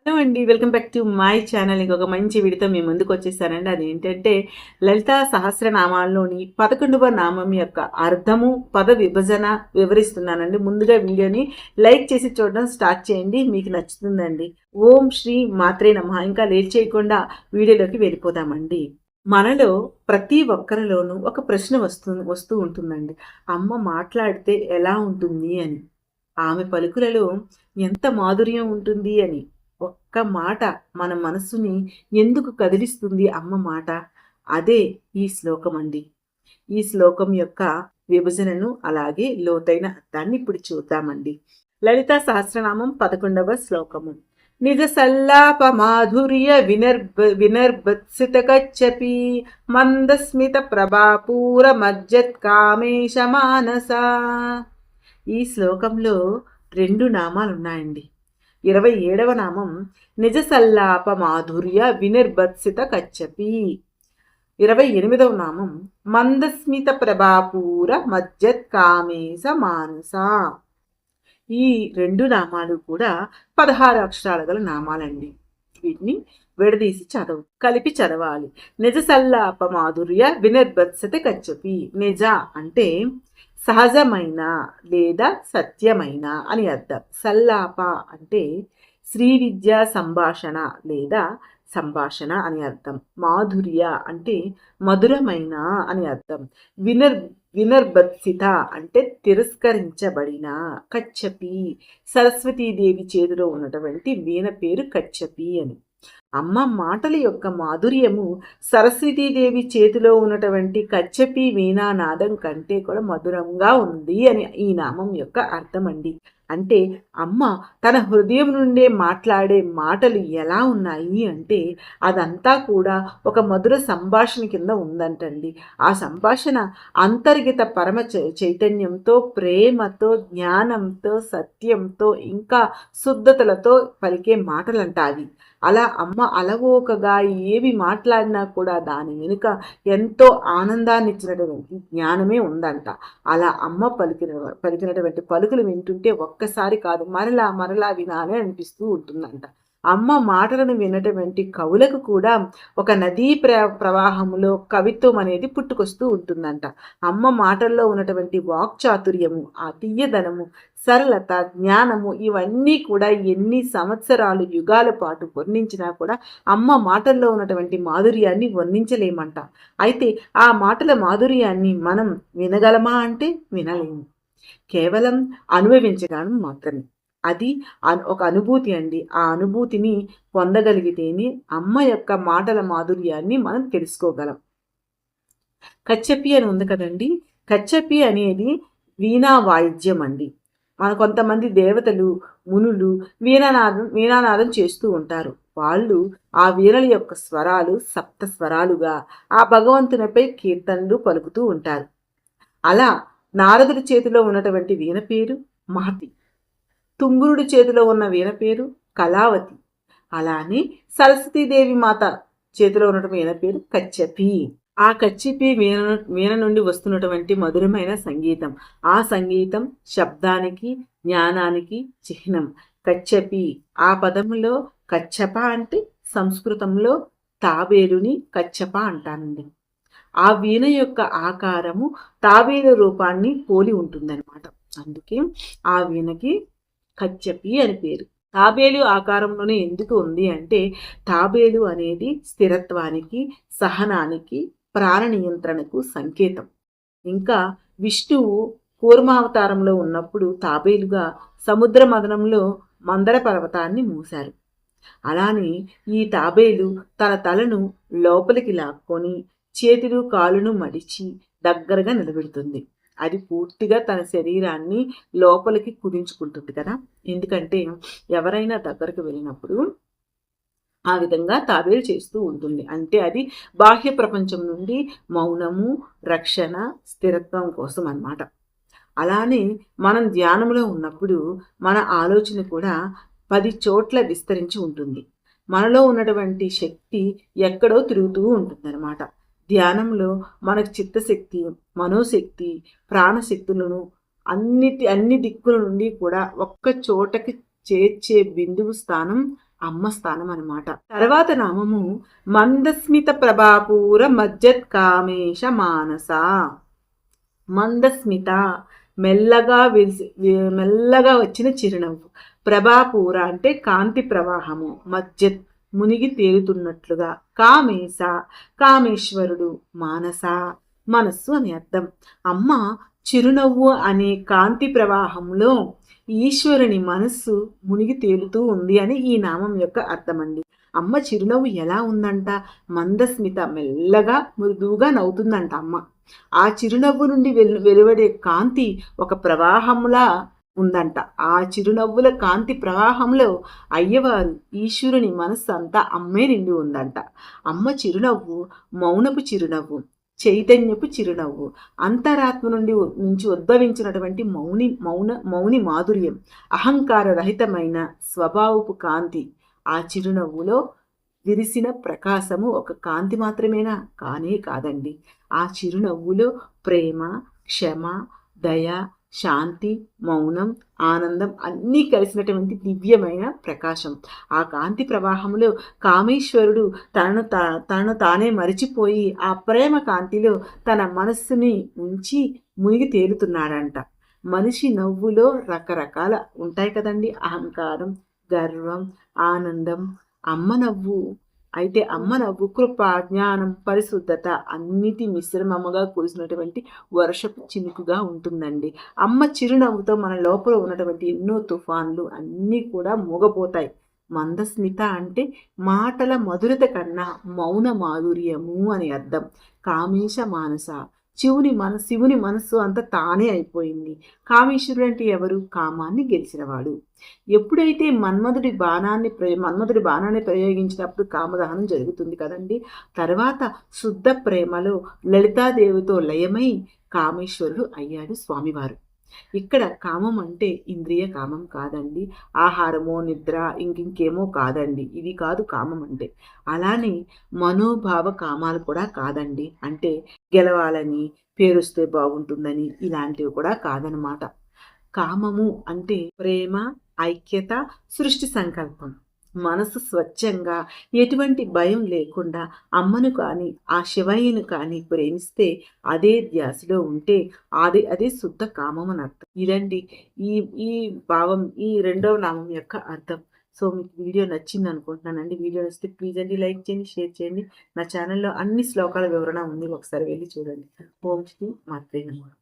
Hello అండి. Welcome back to my channel. ఇంకొక మంచి వీడియోతో మీ ముందుకు వచ్చేసానండి. అదేంటంటే లలితా సహస్రనామాల్లోని 11వ నామం యొక్క అర్థము, పద విభజన వివరిస్తున్నానండి. ముందుగా వీడియోని లైక్ చేసి చూడడం స్టార్ట్ చేయండి, మీకు నచ్చుతుందండి. ఓం శ్రీ మాత్రే నమః. ఇంకా లేట్ చేయకుండా వీడియోలోకి వెళ్ళిపోదామండి. మనలో ప్రతి ఒక్కరిలోనూ ఒక ప్రశ్న వస్తూ ఉంటుందండి. అమ్మ మాట్లాడితే ఎలా ఉంటుంది అని, ఆమె పలుకులలో ఎంత మాధుర్యం ఉంటుంది అని. ఒక్క మాట మన మనసుని ఎందుకు కదిలిస్తుంది అమ్మ మాట? అదే ఈ శ్లోకం అండి. ఈ శ్లోకం యొక్క విభజనను అలాగే లోతైన అర్థాన్ని ఇప్పుడు చూద్దామండి. లలితా సహస్రనామం 11వ శ్లోకము. నిజ సల్లాప మాధుర్య వినర్భత్సిత కచ్చపి మందస్మిత ప్రభాపూర మజ్జత్ కామేశ మానస. ఈ శ్లోకంలో 2 నామాలు ఉన్నాయండి. 27వ నామం నిజ సల్లాప మాధుర్య వినిర్భత్సిత కచ్చపి. 28వ నామం మందస్మిత ప్రభాపూర మజ్జత్ కామేశ మానస. ఈ 2 నామాలు కూడా 16 అక్షరాలు గల నామాలండి. వీటిని విడదీసి కలిపి చదవాలి. నిజ సల్లాప మాధుర్య వినిర్భత్సిత కచ్చపి. నిజ అంటే సహజమైన లేదా సత్యమైన అని అర్థం. సల్లాప అంటే శ్రీ విద్యా సంభాషణ లేదా సంభాషణ అని అర్థం. మాధుర్య అంటే మధురమైన అని అర్థం. వినర్భత్సిత అంటే తిరస్కరించబడిన. కచ్చపి సరస్వతీదేవి చేతిలో ఉన్నటువంటి వీణ పేరు కచ్చపి అని. అమ్మ మాటల యొక్క మాధుర్యము సరస్వతీదేవి చేతిలో ఉన్నటువంటి కచ్చపి వీణానాదం కంటే కూడా మధురంగా ఉంది అని ఈ నామం యొక్క అర్థం అండి. అంటే అమ్మ తన హృదయం నుండే మాట్లాడే మాటలు ఎలా ఉన్నాయి అంటే అదంతా కూడా ఒక మధుర సంభాషణ కింద ఉందంటండి. ఆ సంభాషణ అంతర్గత పరమ చైతన్యంతో, ప్రేమతో, జ్ఞానంతో, సత్యంతో, ఇంకా శుద్ధతలతో పలికే మాటలంట అవి. అలా అమ్మ అలవోకగా ఏవి మాట్లాడినా కూడా దాని వెనుక ఎంతో ఆనందాన్ని ఇచ్చినటువంటి జ్ఞానమే ఉందంట. అలా అమ్మ పలికినటువంటి పలుకులు వింటుంటే ఒక్కసారి కాదు మరలా మరలా వినాలి అనిపిస్తూ ఉంటుందంట. అమ్మ మాటలను వినటువంటి కవులకు కూడా ఒక నదీ ప్రవాహంలో కవిత్వం అనేది పుట్టుకొస్తూ ఉంటుందంట. అమ్మ మాటల్లో ఉన్నటువంటి వాక్చాతుర్యము, ఆ తీయదనము, సరళత, జ్ఞానము ఇవన్నీ కూడా ఎన్ని సంవత్సరాలు యుగాల పాటు వర్ణించినా కూడా అమ్మ మాటల్లో ఉన్నటువంటి మాధుర్యాన్ని వర్ణించలేమంట. అయితే ఆ మాటల మాధుర్యాన్ని మనం వినగలమా అంటే వినలేము. కేవలం అనుభవించగలం మాత్రమే. అది ఒక అనుభూతి అండి. ఆ అనుభూతిని పొందగలిగితేనే అమ్మ యొక్క మాటల మాధుర్యాన్ని మనం తెలుసుకోగలం. కచ్చపి అని ఉంది కదండి. కచ్చపి అనేది వీణా వాయిద్యం అండి. మన కొంతమంది దేవతలు, మునులు వీణానాదం చేస్తూ ఉంటారు. వాళ్ళు ఆ వీణల యొక్క స్వరాలు సప్త స్వరాలుగా ఆ భగవంతునిపై కీర్తనలు పలుకుతూ ఉంటారు. అలా నారదుడి చేతిలో ఉన్నటువంటి వీణ పేరు మహతి. తుంగురుడి చేతిలో ఉన్న వీణ పేరు కళావతి. అలానే సరస్వతీదేవి మాత చేతిలో ఉన్నటువంటి వీణ పేరు కచ్చపి. ఆ కచ్చిపి వీణ నుండి వస్తున్నటువంటి మధురమైన సంగీతం. ఆ సంగీతం శబ్దానికి, జ్ఞానానికి చిహ్నం. కచ్చపి ఆ పదములో కచ్చప అంటే సంస్కృతంలో తాబేలుని కచ్చప అంటానండి. ఆ వీణ యొక్క ఆకారము తాబేలు రూపాన్ని పోలి ఉంటుందన్నమాట. అందుకే ఆ వీణకి కచ్చపి అని పేరు. తాబేలు ఆకారంలోనే ఎందుకు ఉంది అంటే తాబేలు అనేది స్థిరత్వానికి, సహనానికి, ప్రాణ నియంత్రణకు సంకేతం. ఇంకా విష్ణువు కూర్మావతారంలో ఉన్నప్పుడు తాబేలుగా సముద్ర మదనంలో మందర పర్వతాన్ని మూశారు. అలానే ఈ తాబేలు తన తలను లోపలికి లాక్కొని చేతులు కాలును మడిచి దగ్గరగా నిలబెడుతుంది. అది పూర్తిగా తన శరీరాన్ని లోపలికి కుదించుకుంటుంది కదా. ఎందుకంటే ఎవరైనా దగ్గరకు వెళ్ళినప్పుడు ఆ విధంగా తాబేలు చేస్తూ ఉంటుంది. అంటే అది బాహ్య ప్రపంచం నుండి మౌనము, రక్షణ, స్థిరత్వం కోసం అన్నమాట. అలానే మనం ధ్యానంలో ఉన్నప్పుడు మన ఆలోచన కూడా 10 చోట్ల విస్తరించి ఉంటుంది. మనలో ఉన్నటువంటి శక్తి ఎక్కడో తిరుగుతూ ఉంటుందన్నమాట. ధ్యానంలో మనకు చిత్తశక్తి, మనోశక్తి, ప్రాణశక్తులను అన్ని దిక్కుల నుండి కూడా ఒక్క చోటకి చేర్చే బిందువు స్థానం అమ్మ స్థానం అన్నమాట. తర్వాత నామము మందస్మిత ప్రభాపూర మజ్జత్ కామేశ మానస. మందస్మిత మెల్లగా వచ్చిన చిరునవ్వు. ప్రభాపూర అంటే కాంతి ప్రవాహము. మజ్జత్ మునిగి తేలుతున్నట్లుగా. కామేశ కామేశ్వరుడు. మానస మనస్సు అని అర్థం. అమ్మ చిరునవ్వు అనే కాంతి ప్రవాహంలో ఈశ్వరుని మనస్సు మునిగి తేలుతూ ఉంది అని ఈ నామం యొక్క అర్థమండి. అమ్మ చిరునవ్వు ఎలా ఉందంట? మందస్మిత మెల్లగా మృదువుగా నవ్వుతుందంట అమ్మ. ఆ చిరునవ్వు నుండి వెలువడే కాంతి ఒక ప్రవాహంలా ఉందంట. ఆ చిరునవ్వుల కాంతి ప్రవాహంలో అయ్యవారు ఈశ్వరుని మనస్సు అంతా అమ్మే నిండి ఉందంట. అమ్మ చిరునవ్వు మౌనపు చిరునవ్వు, చైతన్యపు చిరునవ్వు, అంతరాత్మ నుంచి ఉద్భవించినటువంటి మౌని మాధుర్యం, అహంకార రహితమైన స్వభావపు కాంతి. ఆ చిరునవ్వులో విరిసిన ప్రకాశము ఒక కాంతి మాత్రమేనా? కానే కాదండి. ఆ చిరునవ్వులో ప్రేమ, క్షమ, దయ, శాంతి, మౌనం, ఆనందం అన్నీ కలిసినటువంటి దివ్యమైన ప్రకాశం. ఆ కాంతి ప్రవాహంలో కామేశ్వరుడు తనను తానే మరిచిపోయి ఆ ప్రేమ కాంతిలో తన మనస్సుని ఉంచి మునిగి తేలుతున్నాడంట. మనిషి నవ్వులో రకరకాల ఉంటాయి కదండి. అహంకారం, గర్వం, ఆనందం. అమ్మ నవ్వు అయితే అమ్మ నవ్వు కృప, జ్ఞానం, పరిశుద్ధత అన్నిటి మిశ్రమముగా కురిసినటువంటి వర్షపు చినుకుగా ఉంటుందండి. అమ్మ చిరునవ్వుతో మన లోపల ఉన్నటువంటి ఎన్నో తుఫాన్లు అన్నీ కూడా మూగపోతాయి. మందస్మిత అంటే మాటల మధురత కన్నా మౌన మాధుర్యము అని అర్థం. కామేశ మానస శివుని మనస్సు అంతా తానే అయిపోయింది. కామేశ్వరుడు అంటే ఎవరు? కామాన్ని గెలిచినవాడు. ఎప్పుడైతే మన్మధుడి బాణాన్ని ప్రయోగించినప్పుడు కామదహనం జరుగుతుంది కదండి. తర్వాత శుద్ధ ప్రేమలో లలితాదేవితో లయమై కామేశ్వరుడు అయ్యాడు స్వామివారు. ఇక్కడ కామం అంటే ఇంద్రియ కామం కాదండి. ఆహారమో నిద్ర ఇంకేమో కాదండి. ఇది కాదు కామం అంటే. అలానే మనోభావ కామాలు కూడా కాదండి. అంటే గెలవాలని, పేరుస్తే బాగుంటుందని ఇలాంటివి కూడా కాదనమాట. కామము అంటే ప్రేమ, ఐక్యత, సృష్టి సంకల్పం. మనసు స్వచ్ఛంగా ఎటువంటి భయం లేకుండా అమ్మను కానీ ఆ శివయ్యను కానీ ప్రేమిస్తే అదే ధ్యాసలో ఉంటే అదే శుద్ధ కామం అని అర్థం. ఇదండి ఈ ఈ భావం, ఈ రెండవ నామం యొక్క అర్థం. సో మీకు వీడియో నచ్చింది అనుకుంటున్నానండి. వీడియో నచ్చితే ప్లీజ్ అండి లైక్ చేయండి, షేర్ చేయండి. నా ఛానల్లో అన్ని శ్లోకాల వివరణ ఉంది, ఒకసారి వెళ్ళి చూడండి. ఓం శ్రీ మాత్రే నమః.